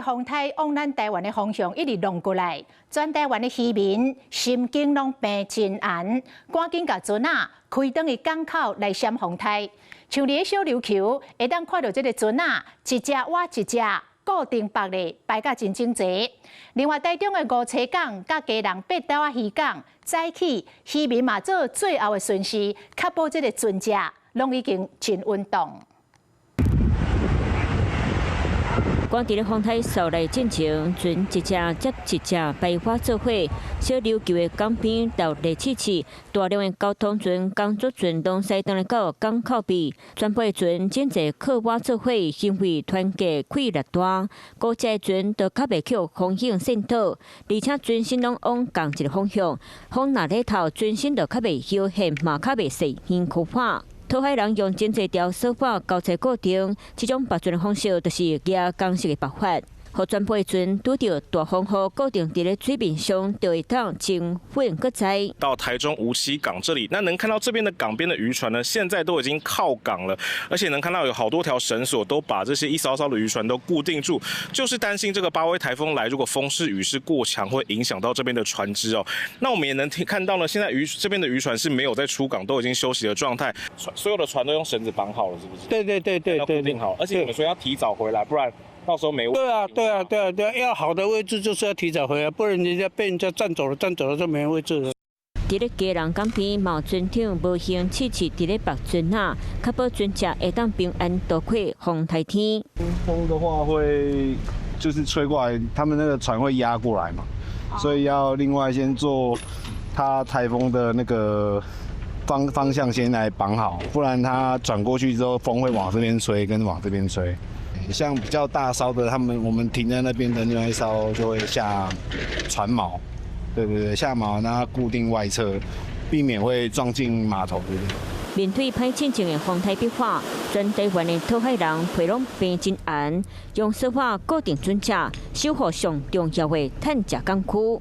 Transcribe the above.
風颱往咱台灣的方向一直弄過來，全台灣的漁民心境攏病真寒，趕緊甲船仔開轉去港口來閃風颱。像你個小琉球，會當看到這個船仔一隻挖一隻，固定擺咧，擺甲真整齊。另外，台中的五車港、甲基隆八斗仔漁港，早起漁民嘛做最後的巡視，確保這個船隻攏已經真穩當。趕佇咧風颱掃來進前，船一隻接一隻排花做伙。小琉球的港邊到熱氣氣，大量的交通船、工作船攏駛動來到港口邊。全部的船整齊靠挖做伙，行為團結氣力大。高隻的船都較袂去風險滲透，而且船身攏往同一個方向，風若咧透，船身就較袂搖晃，嘛較袂細耳苦化。討海人用真濟條手法交叉固定，這種拔船的方式就是亞公式的拔法。互全部的船拄到大風雨固定在咧水面上，就會當真穩擱在。到台中梧棲港這裡，那能看到這邊的港邊的漁船呢，現在都已經靠港了，而且能看到有好多條繩索都把這些一艘艘的漁船都固定住，就是擔心這個巴威颱風來，如果風勢雨勢過強，會影響到這邊的船隻哦。那我們也能看到呢，現在這邊的漁船是沒有在出港，都已經休息的狀態，所有的船都用繩子綁好了，是不是？對，要固定好，而且你們說要提早回來，不然到時候沒位置。對啊，要好的位置就是要提早回來，不然人家被人家占走了就沒位置了。在咧基隆港邊，毛船長無形刺刺在咧拔船仔，確保船隻會當平安度過風颱天。風的話會就是吹過來，他們那個船會壓過來嘛，所以要另外先做它颱風的那個方向先來綁好，不然它轉過去之後，風會往這邊吹，跟往這邊吹。像比較大艘的，我們停在那邊的另外一艘就會下船錨，對，下錨，那它固定外側，避免會撞進碼頭，對不對？面對歹進前的風颱變化，全台灣的討海人皮攏變真寒，用手法固定船隻，守護上重要的探食港區。